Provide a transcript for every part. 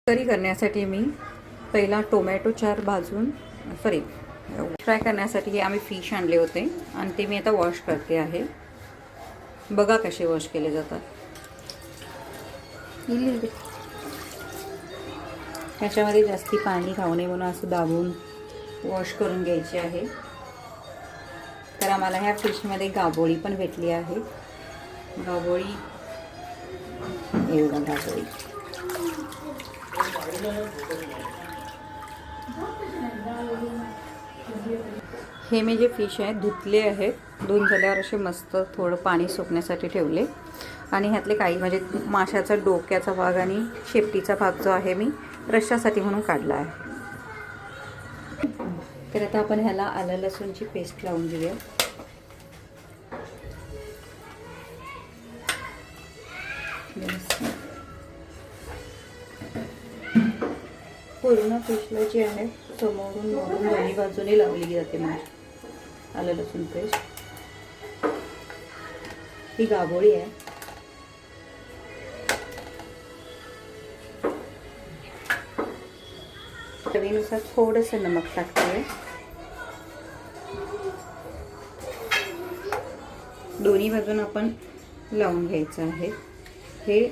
करी करण्यासाठी मी पहिला टोमॅटो चार भाजून फ्राय करण्यासाठी आम्ही फिश आणले होते आणि ते मी आता वॉश करते आहे. बघा कसे वॉश केले जातात. ह्याच्यामध्ये जास्ती पाणी खाऊ नये म्हणून असं दाबून वॉश करून घ्यायचे आहे. तर आम्हाला ह्या फिशमध्ये गाबोळी पण भेटली आहे. गाबोळी गाबोळी हे मी जे फिश आहे धुतले आहेत. धुवून झाल्यावर असे मस्त थोडं पाणी सुकण्यासाठी ठेवले आणि ह्यातले काही म्हणजे माशाचा डोक्याचा भाग आणि शेपटीचा भाग जो आहे मी रश्श्यासाठी म्हणून काढला आहे. तर आता आपण ह्याला आलं लसूणची पेस्ट लावून देऊया. पूर्ण फिशला जी आहे समोरून मोडून दोन्ही बाजूने लावली जाते. म्हणजे आलं लसूण पेस्ट ही गाबोळी आहे. चवीनुसार थोडंसं नमक टाकते. दोन्ही बाजून आपण लावून घ्यायचं आहे. हे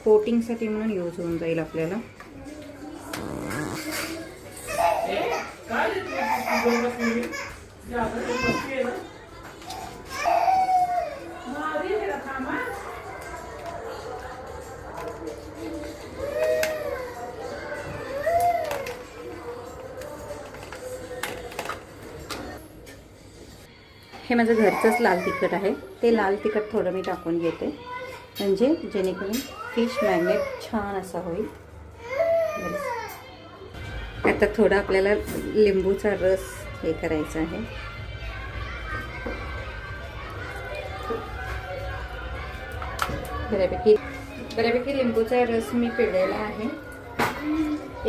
कोटिंगसाठी म्हणून यूज होऊन जाईल आपल्याला. हे माझं घरचंच लाल तिखट आहे. ते लाल तिखट थोडं मी टाकून घेते म्हणजे जेणेकरून फिश मॅरिनेट छान असा होईल. आता थोडा आपल्याला लिंबूचा रस हे करायचा आहे. बऱ्यापैकी लिंबूचा रस मी पिळलेला आहे.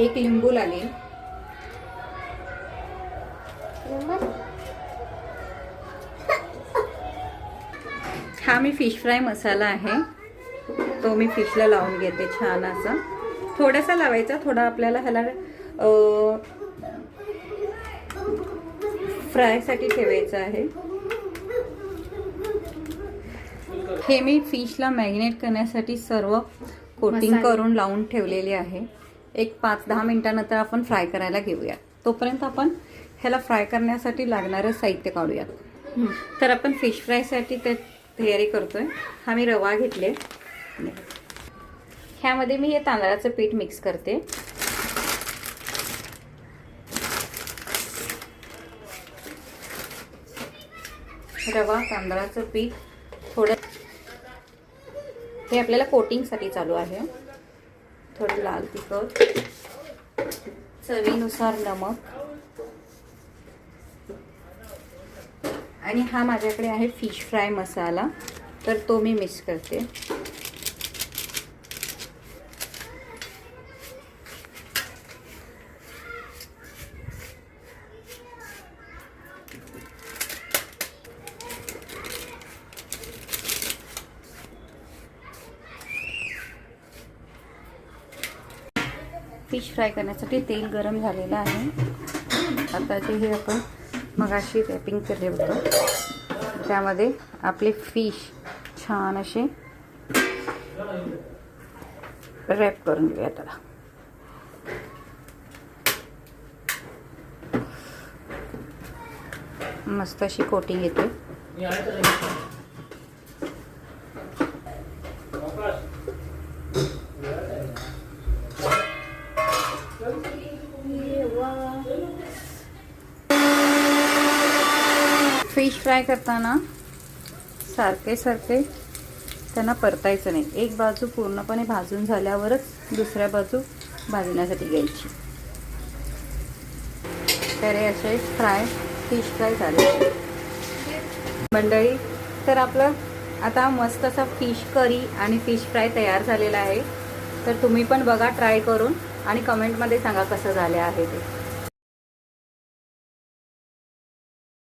1 लिंबू लागेल. हा मी फिश फ्राय मसाला आहे तो मी फिशला लावून घेते. छान असा थोडासा लावायचा. थोडा आपल्याला ह्याला फ्रायसाठी ठेवायचं आहे. हे मी फिशला मॅरिनेट करण्यासाठी सर्व कोटिंग करून लावून ठेवलेले आहे. एक 5-10 मिनिटानंतर आपण फ्राय करायला घेऊया. तोपर्यंत आपण ह्याला फ्राय करण्यासाठी लागणारं साहित्य काढूयात. तर आपण फिश फ्रायसाठी ते तयारी करतोय. हा मी रवा घेतले. ह्यामध्ये मी हे तांदळाचं पीठ मिक्स करते. रवा तांदळाचं पीठ थोडं हे आपल्याला कोटिंगसाठी चालू आहे. थोडं लाल तिखट, चवीनुसार नमक आणि हा माझ्याकडे आहे फिश फ्राय मसाला तर तो मी मिक्स करते. फिश फ्राय करण्यासाठी तेल गरम झालेलं आहे. आता जे हे आपण मगाशी रॅपिंग केले होतं त्यामध्ये आपले फिश छान असे रॅप करून घेऊया. त्याला मस्त अशी कोटिंग येते. फिश फ्राय करताना सारखे त्यांना परतायचं नाही. एक बाजू पूर्णपणे भाजून झाल्यावरच दुसऱ्या बाजू भाजण्यासाठी घ्यायची. तर हे असे फिश फ्राय झाले मंडळी. तर आपलं आता मस्त असा फिश करी आणि फिश फ्राय तयार झालेला आहे. तर तुम्ही पण बघा ट्राय करून आणि कमेंटमध्ये सांगा कसं झाले आहे ते.